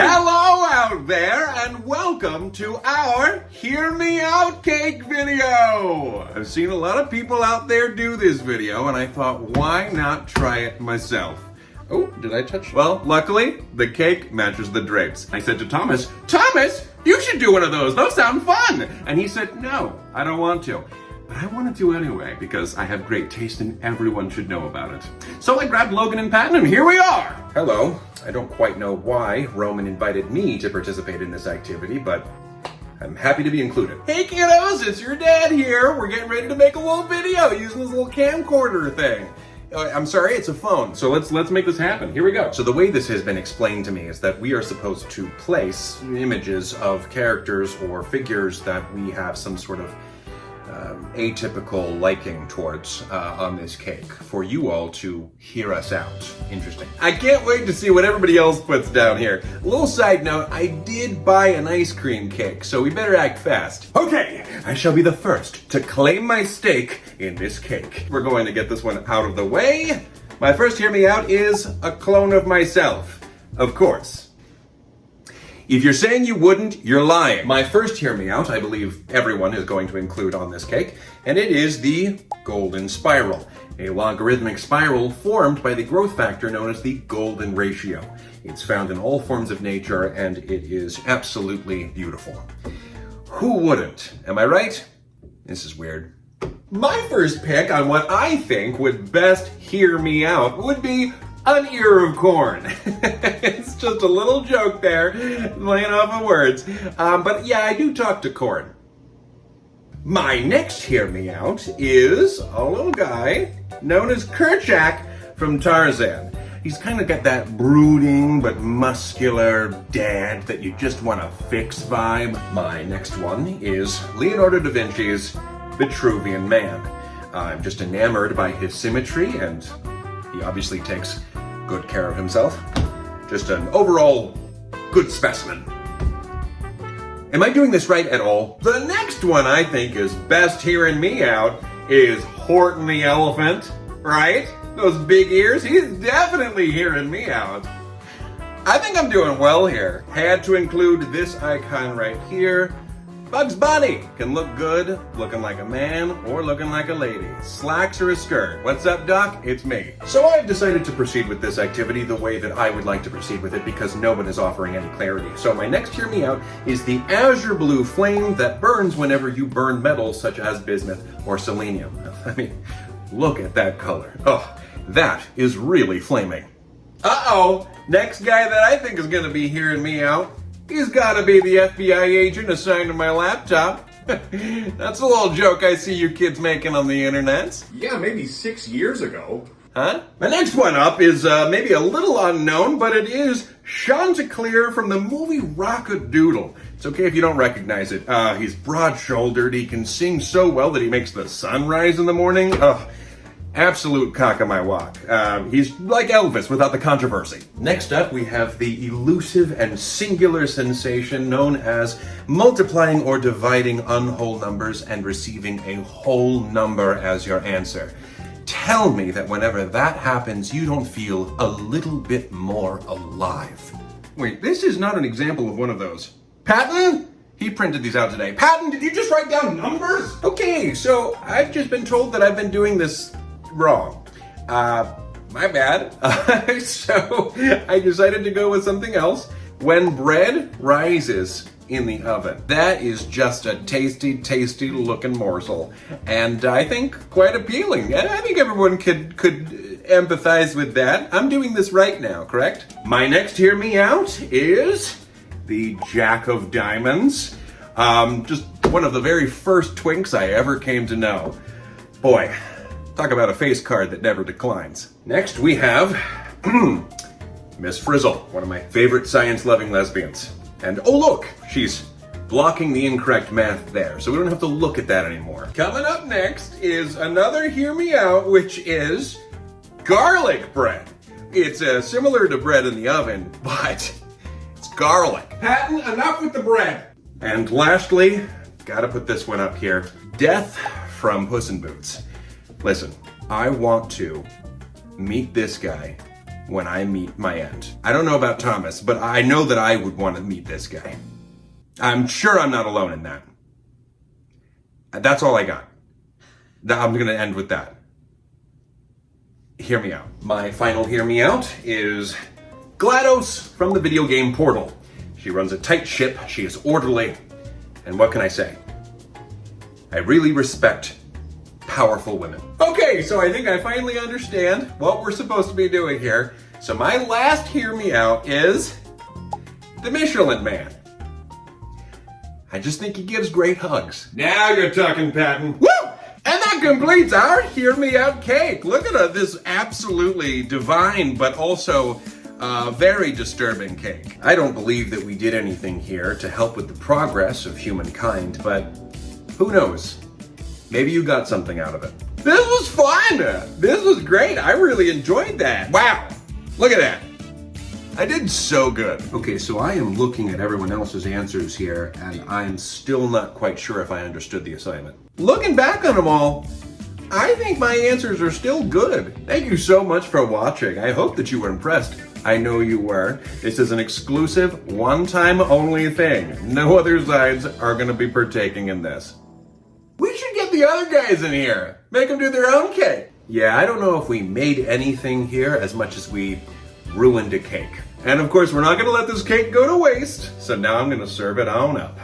Hello out there and welcome to our Hear Me Out cake video. I've seen a lot of people out there do this video and I thought, why not try it myself? Oh, did I touch? Well, luckily, the cake matches the drapes. I said to Thomas, you should do one of those. Those sound fun. And he said, no, I don't want to. But I wanted to anyway, because I have great taste and everyone should know about it. So I grabbed Logan and Patton, and here we are! Hello. I don't quite know why Roman invited me to participate in this activity, but I'm happy to be included. Hey kiddos, it's your dad here. We're getting ready to make a little video using this little camcorder thing. I'm sorry, it's a phone. So let's make this happen. Here we go. So the way this has been explained to me is that we are supposed to place images of characters or figures that we have some sort of atypical liking towards on this cake for you all to hear us out. Interesting. I can't wait to see what everybody else puts down here. A little side note, I did buy an ice cream cake, so we better act fast. Okay, I shall be the first to claim my stake in this cake. We're going to get this one out of the way. My first Hear Me Out is a clone of myself, of course. If you're saying you wouldn't, you're lying. My first Hear Me Out, I believe everyone is going to include on this cake, and it is the golden spiral, a logarithmic spiral formed by the growth factor known as the golden ratio. It's found in all forms of nature, and it is absolutely beautiful. Who wouldn't? Am I right? This is weird. My first pick on what I think would best hear me out would be an ear of corn. It's just a little joke there, laying off of words. But yeah, I do talk to corn. My next Hear Me Out is a little guy known as Kerchak from Tarzan. He's kind of got that brooding but muscular dad that you just want to fix vibe. My next one is Leonardo da Vinci's Vitruvian Man. I'm just enamored by his symmetry, and he obviously takes good care of himself. Just an overall good specimen. Am I doing this right at all? The next one I think is best hearing me out is Horton the elephant, right? Those big ears, he's definitely hearing me out. I think I'm doing well here. Had to include this icon right here. Bugs Bunny can look good looking like a man or looking like a lady. Slacks or a skirt. What's up, Doc? It's me. So I've decided to proceed with this activity the way that I would like to proceed with it because no one is offering any clarity. So my next Hear Me Out is the azure blue flame that burns whenever you burn metals such as bismuth or selenium. I mean, look at that color. Oh, that is really flaming. Uh-oh, next guy that I think is gonna be hearing me out, he's gotta be the FBI agent assigned to my laptop. That's a little joke I see you kids making on the internet. Yeah, maybe 6 years ago. Huh? My next one up is maybe a little unknown, but it is Chanticleer from the movie Rock-a-Doodle. It's okay if you don't recognize it. He's broad-shouldered, he can sing so well that he makes the sun rise in the morning. Absolute cock of my walk. He's like Elvis without the controversy. Next up, we have the elusive and singular sensation known as multiplying or dividing unwhole numbers and receiving a whole number as your answer. Tell me that whenever that happens, you don't feel a little bit more alive. Wait, this is not an example of one of those. Patton? He printed these out today. Patton, did you just write down numbers? Okay, so I've just been told that I've been doing this wrong. My bad. So I decided to go with something else. When bread rises in the oven, that is just a tasty, tasty looking morsel. And I think quite appealing. And I think everyone could empathize with that. I'm doing this right now, correct? My next Hear Me Out is the Jack of Diamonds. Just one of the very first twinks I ever came to know. Boy, talk about a face card that never declines. Next we have Miss Frizzle, one of my favorite science-loving lesbians. And oh look, she's blocking the incorrect math there, so we don't have to look at that anymore. Coming up next is another Hear Me Out, which is garlic bread. It's similar to bread in the oven, but it's garlic. Patton, enough with the bread. And lastly, gotta put this one up here. Death from Puss in Boots. Listen, I want to meet this guy when I meet my end. I don't know about Thomas, but I know that I would want to meet this guy. I'm sure I'm not alone in that. That's all I got. I'm going to end with that. Hear me out. My final hear me out is GLaDOS from the video game Portal. She runs a tight ship, she is orderly, and what can I say? I really respect powerful women. Okay, so I think I finally understand what we're supposed to be doing here. So my last hear me out is the Michelin Man. I just think he gives great hugs. Now you're talking, Patton. Woo! And that completes our Hear Me Out cake. Look at this absolutely divine, but also very disturbing cake. I don't believe that we did anything here to help with the progress of humankind, but who knows? Maybe you got something out of it. This was fun! This was great. I really enjoyed that. Wow! Look at that. I did so good. Okay, so I am looking at everyone else's answers here, and I'm still not quite sure if I understood the assignment. Looking back on them all, I think my answers are still good. Thank you so much for watching. I hope that you were impressed. I know you were. This is an exclusive, one-time only thing. No other sides are gonna be partaking in this. We should get the other guys in here. Make them do their own cake. Yeah, I don't know if we made anything here as much as we ruined a cake. And of course, we're not gonna let this cake go to waste, so now I'm gonna serve it on up.